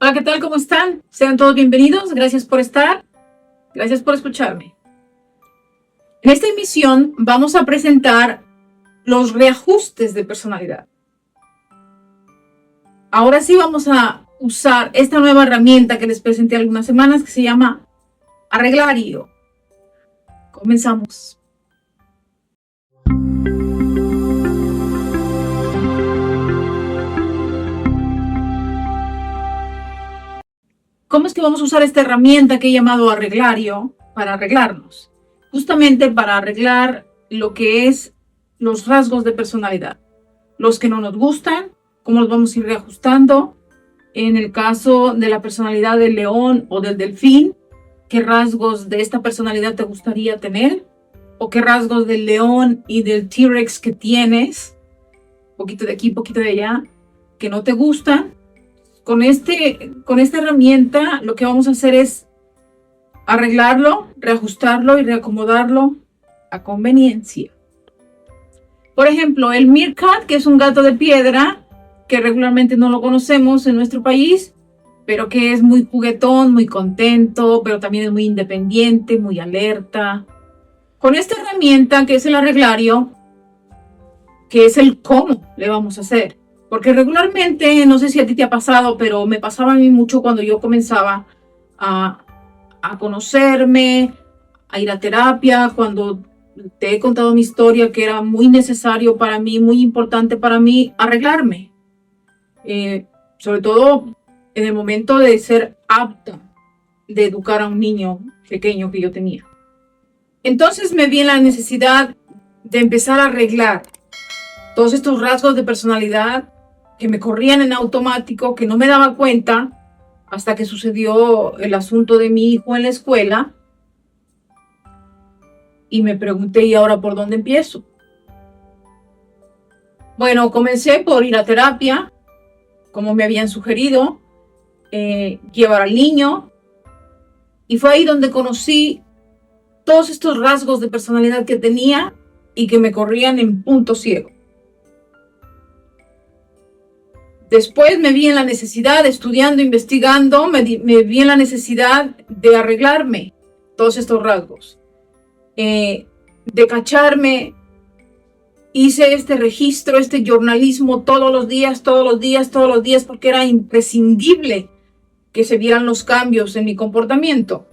Hola, ¿qué tal? ¿Cómo están? Sean todos bienvenidos. Gracias por estar. Gracias por escucharme. En esta emisión vamos a presentar los reajustes de personalidad. Ahora sí vamos a usar esta nueva herramienta que les presenté algunas semanas que se llama Arreglario. Comenzamos. ¿Cómo es que vamos a usar esta herramienta que he llamado Arreglario para arreglarnos? Justamente para arreglar lo que es los rasgos de personalidad. Los que no nos gustan, cómo los vamos a ir reajustando. En el caso de la personalidad del león o del delfín, ¿qué rasgos de esta personalidad te gustaría tener? ¿O qué rasgos del león y del T-Rex que tienes? Poquito de aquí, poquito de allá, que no te gustan. Con esta herramienta lo que vamos a hacer es arreglarlo, reajustarlo y reacomodarlo a conveniencia. Por ejemplo, el Meerkat, que es un gato de piedra, que regularmente no lo conocemos en nuestro país, pero que es muy juguetón, muy contento, pero también es muy independiente, muy alerta. Con esta herramienta, que es el Arreglario, que es el cómo le vamos a hacer. Porque regularmente, no sé si a ti te ha pasado, pero me pasaba a mí mucho cuando yo comenzaba a conocerme, a ir a terapia, cuando te he contado mi historia, que era muy necesario para mí, muy importante para mí, arreglarme. Sobre todo en el momento de ser apta de educar a un niño pequeño que yo tenía. Entonces me vi la necesidad de empezar a arreglar todos estos rasgos de personalidad que me corrían en automático, que no me daba cuenta hasta que sucedió el asunto de mi hijo en la escuela. Y me pregunté, ¿y ahora por dónde empiezo? Bueno, comencé por ir a terapia, como me habían sugerido, llevar al niño. Y fue ahí donde conocí todos estos rasgos de personalidad que tenía y que me corrían en punto ciego. Después me vi en la necesidad, estudiando, investigando, me vi en la necesidad de arreglarme todos estos rasgos, de cacharme. Hice este registro, este jornalismo todos los días, porque era imprescindible que se vieran los cambios en mi comportamiento.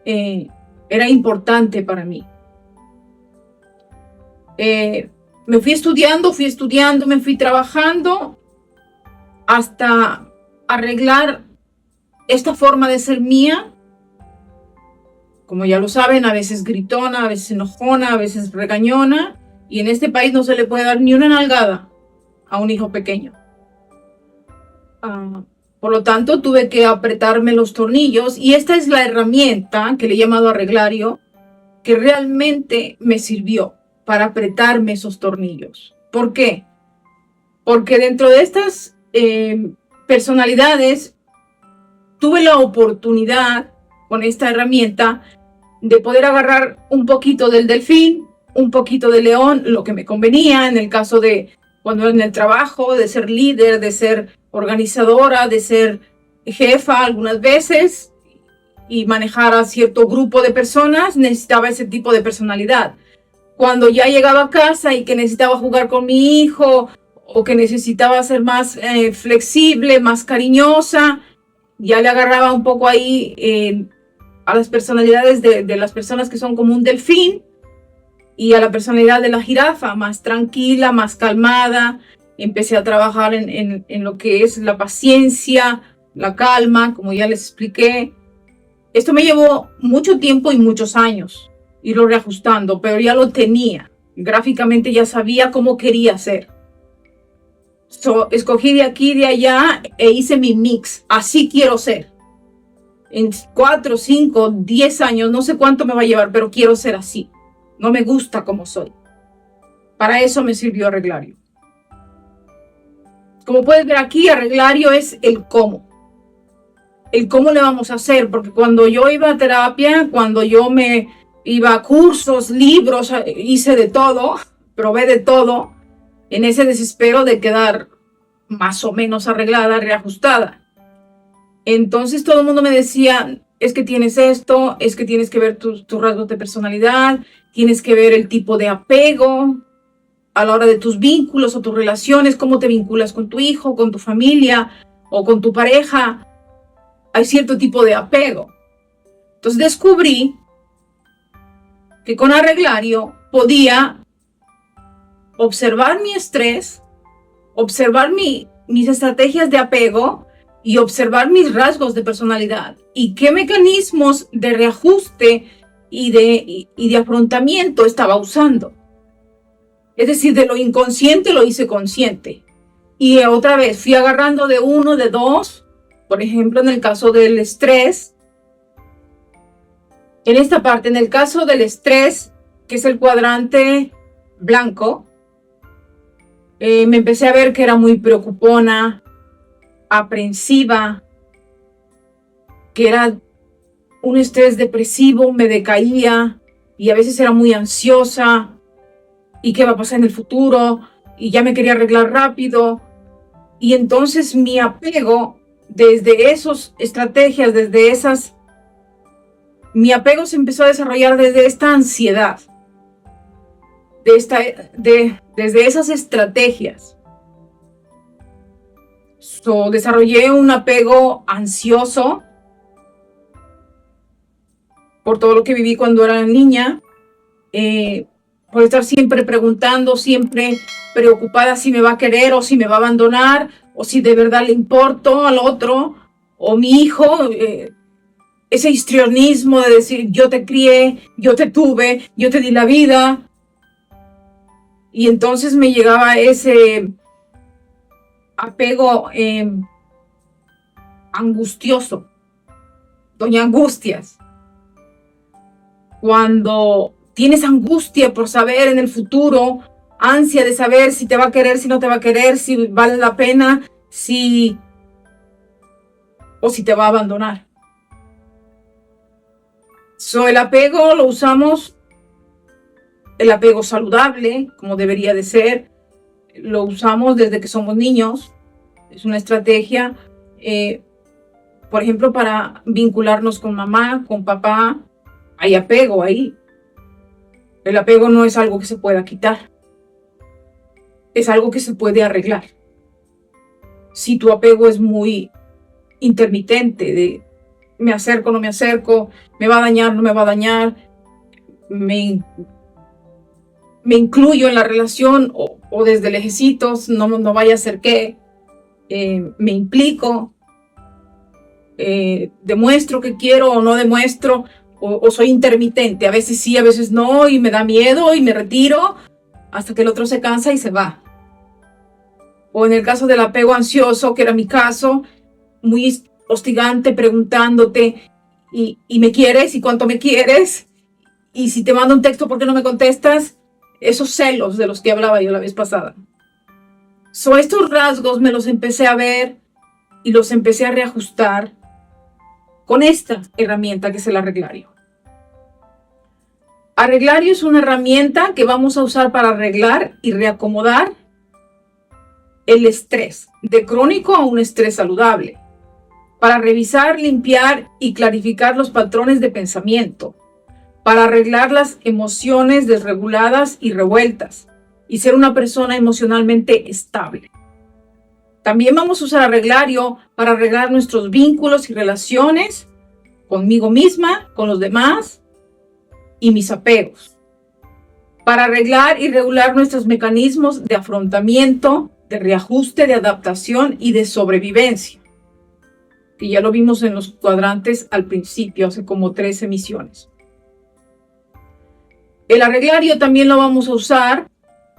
Era importante para mí. Me fui estudiando, me fui trabajando hasta arreglar esta forma de ser mía. Como ya lo saben, a veces gritona, a veces enojona, a veces regañona. Y en este país no se le puede dar ni una nalgada a un hijo pequeño. Por lo tanto, tuve que apretarme los tornillos. Y esta es la herramienta que le he llamado Arreglario, que realmente me sirvió para apretarme esos tornillos. ¿Por qué? Porque dentro de estas personalidades tuve la oportunidad con esta herramienta de poder agarrar un poquito del delfín, un poquito del león, lo que me convenía en el caso de cuando en el trabajo, de ser líder, de ser organizadora, de ser jefa algunas veces y manejar a cierto grupo de personas, necesitaba ese tipo de personalidad. Cuando ya llegaba a casa y que necesitaba jugar con mi hijo o que necesitaba ser más flexible, más cariñosa, ya le agarraba un poco ahí a las personalidades de las personas que son como un delfín y a la personalidad de la jirafa, más tranquila, más calmada. Empecé a trabajar en lo que es la paciencia, la calma, como ya les expliqué. Esto me llevó mucho tiempo y muchos años irlo reajustando, pero ya lo tenía. Gráficamente ya sabía cómo quería ser. Escogí de aquí y de allá e hice mi mix. Así quiero ser. En 4, 5, 10 años, no sé cuánto me va a llevar, pero quiero ser así. No me gusta como soy. Para eso me sirvió Arreglario. Como puedes ver aquí, Arreglario es el cómo. El cómo le vamos a hacer, porque cuando yo iba a terapia, cuando yo me iba a cursos, libros, hice de todo, probé de todo, en ese desespero de quedar más o menos arreglada, reajustada. Entonces todo el mundo me decía, es que tienes esto, es que tienes que ver tus rasgos de personalidad, tienes que ver el tipo de apego a la hora de tus vínculos o tus relaciones, cómo te vinculas con tu hijo, con tu familia o con tu pareja. Hay cierto tipo de apego. Entonces descubrí que con Arreglario podía observar mi estrés, observar mis estrategias de apego y observar mis rasgos de personalidad y qué mecanismos de reajuste y de afrontamiento estaba usando. Es decir, de lo inconsciente lo hice consciente. Y otra vez fui agarrando de uno, de dos. Por ejemplo, en el caso del estrés, en esta parte, en el caso del estrés, que es el cuadrante blanco, me empecé a ver que era muy preocupona, aprensiva, que era un estrés depresivo, me decaía y a veces era muy ansiosa y qué va a pasar en el futuro y ya me quería arreglar rápido. Y entonces mi apego desde esas estrategias, mi apego se empezó a desarrollar desde esta ansiedad, desde esas estrategias. Desarrollé un apego ansioso por todo lo que viví cuando era niña, por estar siempre preguntando, siempre preocupada si me va a querer o si me va a abandonar, o si de verdad le importo al otro, o mi hijo, ese histrionismo de decir yo te crié, yo te tuve, yo te di la vida. Y entonces me llegaba ese apego angustioso, doña Angustias. Cuando tienes angustia por saber en el futuro, ansia de saber si te va a querer, si no te va a querer, si vale la pena, o si te va a abandonar. El apego lo usamos, el apego saludable, como debería de ser, lo usamos desde que somos niños. Es una estrategia, por ejemplo, para vincularnos con mamá, con papá. Hay apego ahí. El apego no es algo que se pueda quitar. Es algo que se puede arreglar. Si tu apego es muy intermitente, de me acerco, no me acerco, me va a dañar, no me va a dañar, me incluyo en la relación o desde lejecitos, no vaya a ser que me implico, demuestro que quiero o no demuestro, o soy intermitente, a veces sí, a veces no, y me da miedo y me retiro hasta que el otro se cansa y se va. O en el caso del apego ansioso, que era mi caso, muy hostigante, preguntándote, ¿y me quieres? ¿Y cuánto me quieres? Y si te mando un texto, ¿por qué no me contestas? Esos celos de los que hablaba yo la vez pasada. Estos rasgos me los empecé a ver y los empecé a reajustar con esta herramienta que es el Arreglario. Arreglario es una herramienta que vamos a usar para arreglar y reacomodar el estrés, de crónico a un estrés saludable, para revisar, limpiar y clarificar los patrones de pensamiento, para arreglar las emociones desreguladas y revueltas y ser una persona emocionalmente estable. También vamos a usar Arreglario para arreglar nuestros vínculos y relaciones conmigo misma, con los demás y mis apegos, para arreglar y regular nuestros mecanismos de afrontamiento, de reajuste, de adaptación y de sobrevivencia, que ya lo vimos en los cuadrantes al principio, hace como 3 emisiones. El Arreglario también lo vamos a usar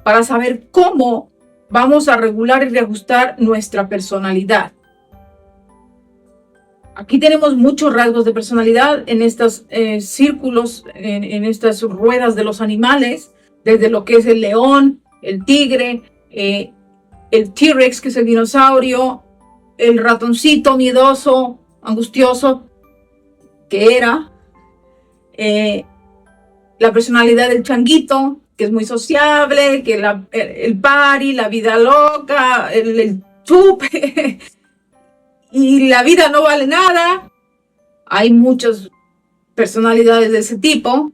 para saber cómo vamos a regular y reajustar nuestra personalidad. Aquí tenemos muchos rasgos de personalidad en estos círculos, en estas ruedas de los animales, desde lo que es el león, el tigre, el T-Rex, que es el dinosaurio, el ratoncito miedoso, angustioso, que era, la personalidad del changuito, que es muy sociable, que el party, la vida loca, el chupe, y la vida no vale nada. Hay muchas personalidades de ese tipo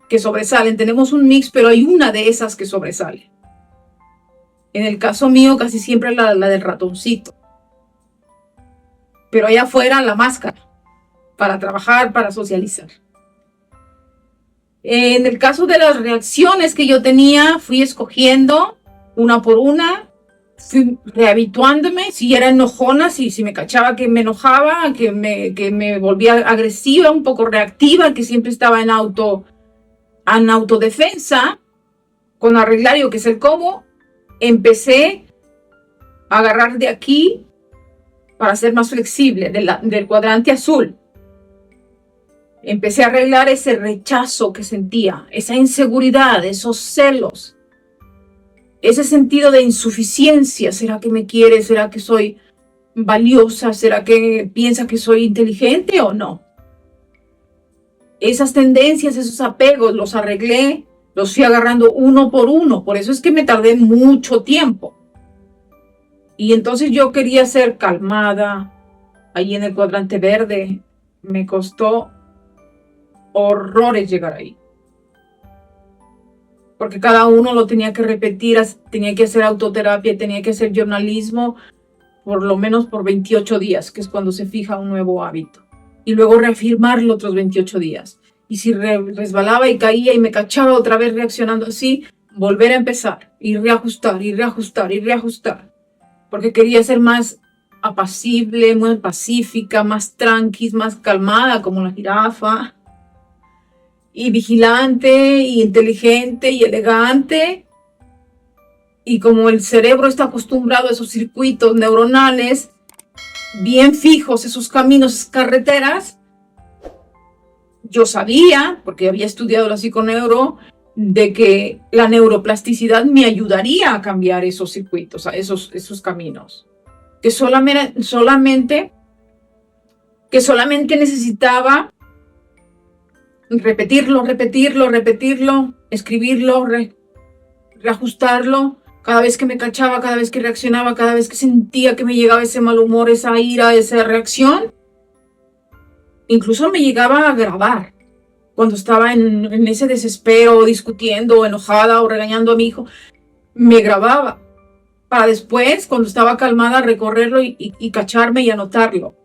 que sobresalen. Tenemos un mix, pero hay una de esas que sobresale. En el caso mío, casi siempre la del ratoncito. Pero allá afuera la máscara, para trabajar, para socializar. En el caso de las reacciones que yo tenía, fui escogiendo una por una, fui rehabituándome, si era enojona, si me cachaba que me enojaba, que me volvía agresiva, un poco reactiva, que siempre estaba en autodefensa, con arreglario, que es el cómo, empecé a agarrar de aquí para ser más flexible, del cuadrante azul. Empecé a arreglar ese rechazo que sentía, esa inseguridad, esos celos, ese sentido de insuficiencia. ¿Será que me quiere? ¿Será que soy valiosa? ¿Será que piensa que soy inteligente o no? Esas tendencias, esos apegos, los arreglé, los fui agarrando uno por uno. Por eso es que me tardé mucho tiempo. Y entonces yo quería ser calmada. Ahí en el cuadrante verde me costó horrores llegar ahí. Porque cada uno lo tenía que repetir, tenía que hacer autoterapia, tenía que hacer journalismo, por lo menos por 28 días, que es cuando se fija un nuevo hábito. Y luego reafirmarlo otros 28 días. Y si resbalaba y caía y me cachaba otra vez reaccionando así, volver a empezar y reajustar y reajustar y reajustar. Porque quería ser más apacible, más pacífica, más tranquila, más calmada como la jirafa. Y vigilante, y inteligente, y elegante. Y como el cerebro está acostumbrado a esos circuitos neuronales bien fijos, esos caminos, esas carreteras, yo sabía, porque había estudiado la psiconeuro, de que la neuroplasticidad me ayudaría a cambiar esos circuitos, a esos caminos. Que solamente necesitaba repetirlo, escribirlo, reajustarlo. Cada vez que me cachaba, cada vez que reaccionaba, cada vez que sentía que me llegaba ese mal humor, esa ira, esa reacción, incluso me llegaba a grabar. Cuando estaba en ese desespero, discutiendo, o enojada, o regañando a mi hijo, me grababa. Para después, cuando estaba calmada, recorrerlo y cacharme y anotarlo.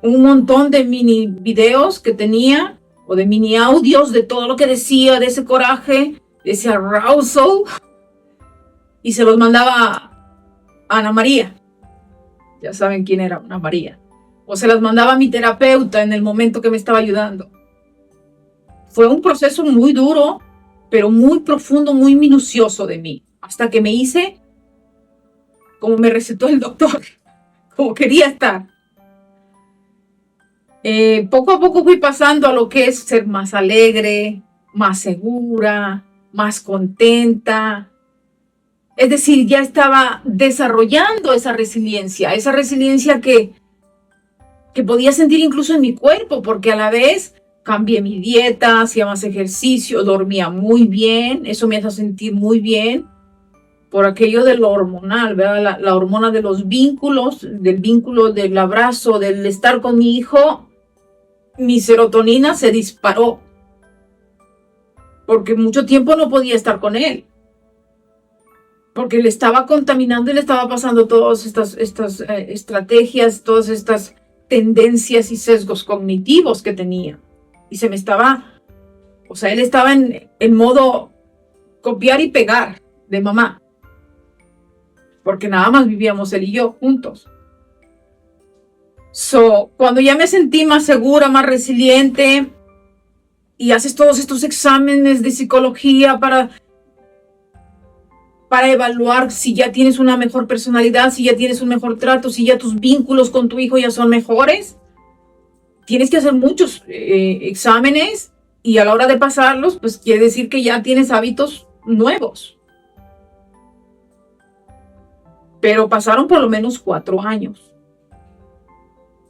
Un montón de mini videos que tenía, o de mini audios de todo lo que decía, de ese coraje, de ese arousal, y se los mandaba a Ana María. Ya saben quién era Ana María. O se las mandaba a mi terapeuta en el momento que me estaba ayudando. Fue un proceso muy duro, pero muy profundo, muy minucioso de mí, hasta que me hice como me recetó el doctor, como quería estar. Poco a poco fui pasando a lo que es ser más alegre, más segura, más contenta. Es decir, ya estaba desarrollando esa resiliencia que podía sentir incluso en mi cuerpo, porque a la vez cambié mi dieta, hacía más ejercicio, dormía muy bien, eso me hace sentir muy bien, por aquello de lo hormonal, ¿verdad? La hormona de los vínculos, del vínculo del abrazo, del estar con mi hijo. Mi serotonina se disparó, porque mucho tiempo no podía estar con él, porque le estaba contaminando y le estaba pasando todas estas estrategias, todas estas tendencias y sesgos cognitivos que tenía. Y se me estaba, él estaba en modo copiar y pegar de mamá, porque nada más vivíamos él y yo juntos. Cuando ya me sentí más segura, más resiliente, y haces todos estos exámenes de psicología para evaluar si ya tienes una mejor personalidad, si ya tienes un mejor trato, si ya tus vínculos con tu hijo ya son mejores, tienes que hacer muchos exámenes, y a la hora de pasarlos, pues quiere decir que ya tienes hábitos nuevos. Pero pasaron por lo menos 4 años.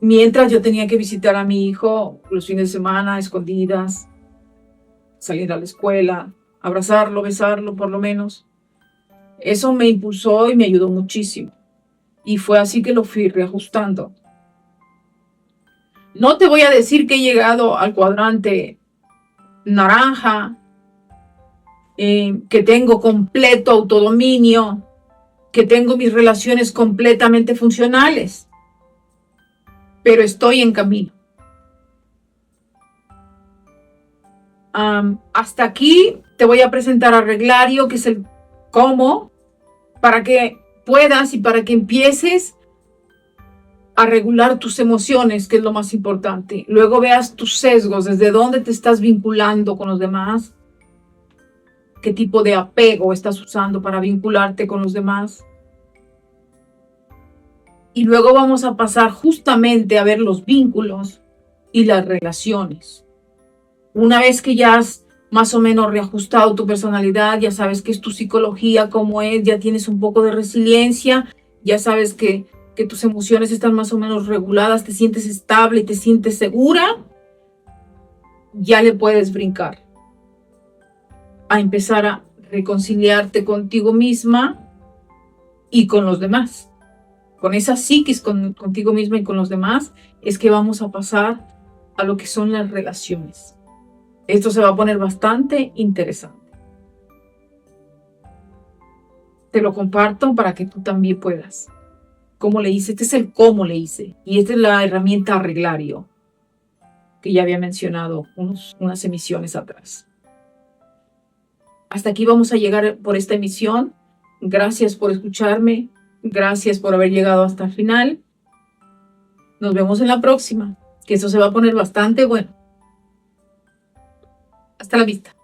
Mientras yo tenía que visitar a mi hijo los fines de semana, escondidas, salir a la escuela, abrazarlo, besarlo por lo menos. Eso me impulsó y me ayudó muchísimo. Y fue así que lo fui reajustando. No te voy a decir que he llegado al cuadrante naranja, que tengo completo autodominio, que tengo mis relaciones completamente funcionales, pero estoy en camino. Hasta aquí te voy a presentar a Reglario, que es el cómo, para que puedas y para que empieces a regular tus emociones, que es lo más importante. Luego veas tus sesgos, desde dónde te estás vinculando con los demás, qué tipo de apego estás usando para vincularte con los demás. Y luego vamos a pasar justamente a ver los vínculos y las relaciones. Una vez que ya has más o menos reajustado tu personalidad, ya sabes qué es tu psicología, cómo es, ya tienes un poco de resiliencia, ya sabes que tus emociones están más o menos reguladas, te sientes estable y te sientes segura, ya le puedes brincar a empezar a reconciliarte contigo misma y con los demás. Con esa psiquis contigo misma y con los demás es que vamos a pasar a lo que son las relaciones. Esto se va a poner bastante interesante. Te lo comparto para que tú también puedas. ¿Cómo le hice? Este es el cómo le hice. Y esta es la herramienta Reglario, que ya había mencionado unas emisiones atrás. Hasta aquí vamos a llegar por esta emisión. Gracias por escucharme. Gracias por haber llegado hasta el final. Nos vemos en la próxima, que esto se va a poner bastante bueno. Hasta la vista.